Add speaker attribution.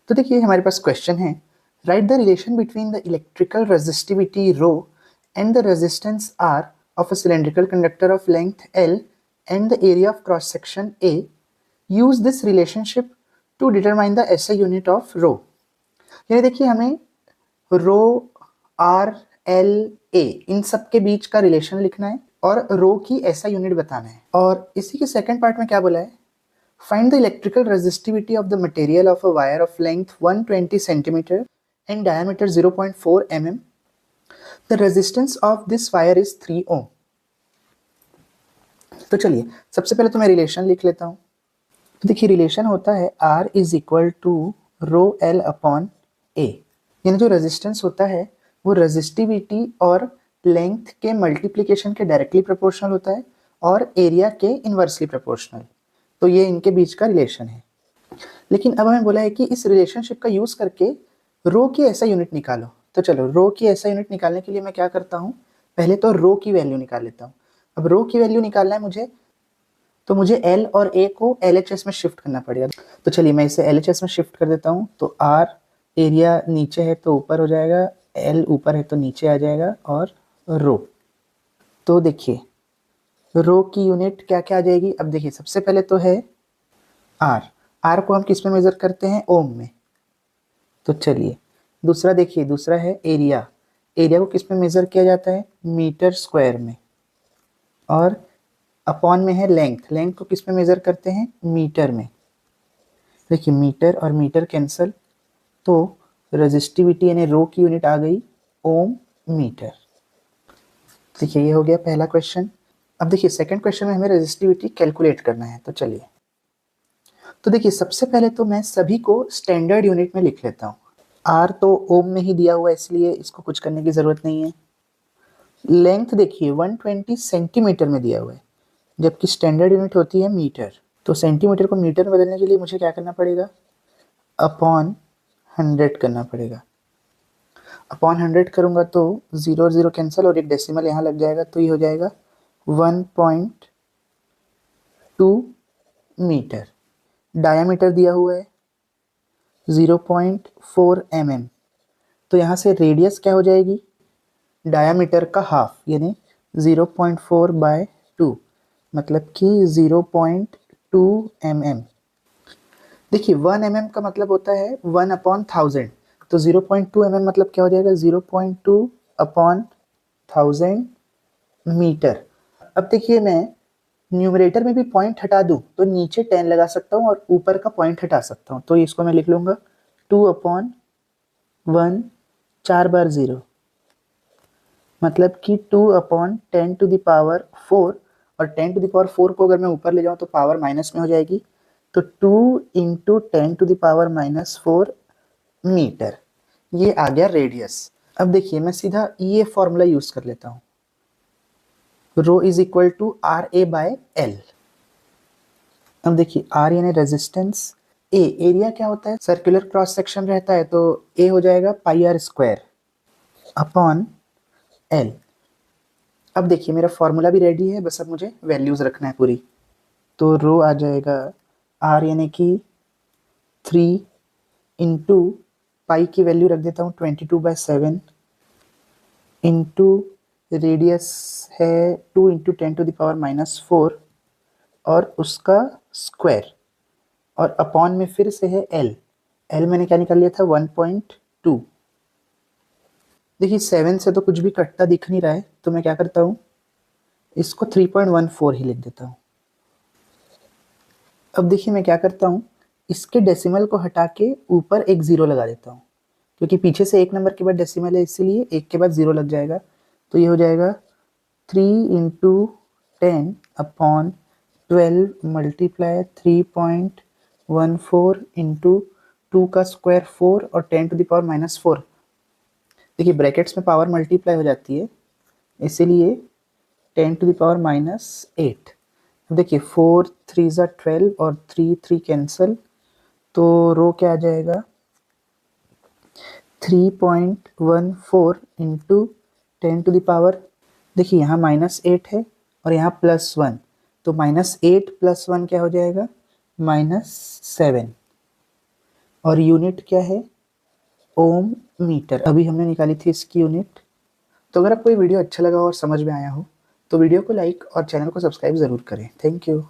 Speaker 1: तो देखिए हमारे पास क्वेश्चन है, write the relation between the electrical resistivity rho and the resistance R of a cylindrical conductor of length L and the area of cross section A, use this relationship to determine the SI unit of rho. यानी देखिए हमें रो, are, L, ए इन सब के बीच का relation लिखना है और रो की एसआई यूनिट बताना है। और इसी के सेकंड पार्ट में क्या बोला है, find the electrical resistivity of the material of a wire of length 120 cm and diameter 0.4 mm. The resistance of this wire is 3 ohm. तो चलिए सबसे पहले तो मैं रिलेशन लिख लेता हूँ। तो देखिए रिलेशन होता है R is equal to rho L upon A, यानी जो रेजिस्टेंस होता है वो रेजिस्टिविटी और लेंथ के मल्टीप्लिकेशन के डायरेक्टली प्रोपोर्शनल होता है और एरिया के इनवर्सली प्रोपोर्शनल। तो ये इनके बीच का रिलेशन है। लेकिन अब हमें बोला है कि इस रिलेशनशिप का यूज करके रो की ऐसा यूनिट निकालो। तो चलो रो की ऐसा यूनिट निकालने के लिए मैं क्या करता हूँ, पहले तो रो की वैल्यू निकाल लेता हूँ। अब रो की वैल्यू निकालना है मुझे, तो मुझे एल और ए को LHS में शिफ्ट करना पड़ेगा। तो चलिए मैं इसे LHS में शिफ्ट कर देता हूँ। तो आर एरिया नीचे है तो ऊपर हो जाएगा, एल ऊपर है तो नीचे आ जाएगा, और रो। तो देखिए रो की यूनिट क्या क्या आ जाएगी। अब देखिए सबसे पहले तो है आर, आर को हम किस में मेजर करते हैं, ओम में। तो चलिए दूसरा देखिए, दूसरा है एरिया, एरिया को किस में मेजर किया जाता है, मीटर स्क्वायर में। और अपॉन में है लेंथ, लेंथ को किस में मेजर करते हैं, मीटर में। देखिए मीटर और मीटर कैंसल, तो रेजिस्टिविटी यानी रो की यूनिट आ गई ओम मीटर। देखिए ये हो गया पहला क्वेश्चन। अब देखिए सेकंड क्वेश्चन में हमें रेजिस्टिविटी कैलकुलेट करना है। तो चलिए, तो देखिए सबसे पहले तो मैं सभी को स्टैंडर्ड यूनिट में लिख लेता हूँ। आर तो ओम में ही दिया हुआ है इसलिए इसको कुछ करने की ज़रूरत नहीं है। लेंथ देखिए 120 सेंटीमीटर में दिया हुआ है, जबकि स्टैंडर्ड यूनिट होती है मीटर। तो सेंटीमीटर को मीटर में बदलने के लिए मुझे क्या करना पड़ेगा, अपॉन 100 करना पड़ेगा। अपॉन 100 करूँगा तो 0 और 0 कैंसिल और एक डेसिमल यहाँ लग जाएगा, तो ये हो जाएगा 1.2 मीटर। डायामीटर दिया हुआ है 0.4 mm, तो यहाँ से रेडियस क्या हो जाएगी, डायामीटर का हाफ यानी 0.4/2, मतलब कि 0.2 mm। देखिए 1 mm का मतलब होता है 1/1000, तो 0.2 mm मतलब क्या हो जाएगा, 0.2/1000 मीटर। अब देखिए मैं न्यूमरेटर में भी पॉइंट हटा दूं तो नीचे 10 लगा सकता हूं और ऊपर का पॉइंट हटा सकता हूं। तो इसको मैं लिख लूंगा 2/1, 4 बार 0, मतलब कि 2/10⁴, और 10⁴ को अगर मैं ऊपर ले जाऊं तो पावर माइनस में हो जाएगी, तो 2 × 10⁻⁴ मीटर। ये आ गया रेडियस। अब देखिए मैं सीधा ये फॉर्मूला यूज कर लेता हूं, रो इज इक्वल टू RA/L। अब देखिए R यानी रेजिस्टेंस, A एरिया क्या होता है, सर्कुलर क्रॉस सेक्शन रहता है, तो A हो जाएगा πr² अपॉन L। अब देखिए मेरा फॉर्मूला भी रेडी है, बस अब मुझे वैल्यूज रखना है पूरी। तो रो आ जाएगा R यानी कि 3 इंटू पाई की वैल्यू रख देता हूँ 22/7 इंटू रेडियस है 2 × 10⁻⁴ और उसका स्क्वायर, और अपॉन में फिर से है L, L मैंने क्या निकाल लिया था 1.2। देखिए 7 से तो कुछ भी कटता दिख नहीं रहा है, तो मैं क्या करता हूँ, इसको 3.14 ही लिख देता हूँ। अब देखिए मैं क्या करता हूँ, इसके डेसिमल को हटा के ऊपर एक 0 लगा देता हूँ, क्योंकि पीछे से एक नंबर के बाद डेसिमल है इसीलिए एक के बाद 0 लग जाएगा। तो ये हो जाएगा 3 × 10/12 मल्टीप्लाई 3.14 इंटू 2 का स्क्वायर 4 और 10⁻⁴। देखिए ब्रैकेट्स में पावर मल्टीप्लाई हो जाती है, इसीलिए 10⁻⁸। देखिए 4 3 ज़ा 12 और 3 3 कैंसल, तो रो क्या आ जाएगा 3.14 इंटू 10⁻, देखिए यहाँ -8 है और यहाँ +1, तो -8 + 1 क्या हो जाएगा, -7, और यूनिट क्या है, ओम मीटर। अभी हमने निकाली थी इसकी यूनिट। तो अगर आपको ये वीडियो अच्छा लगा और समझ में आया हो तो वीडियो को लाइक और चैनल को सब्सक्राइब ज़रूर करें। Thank you.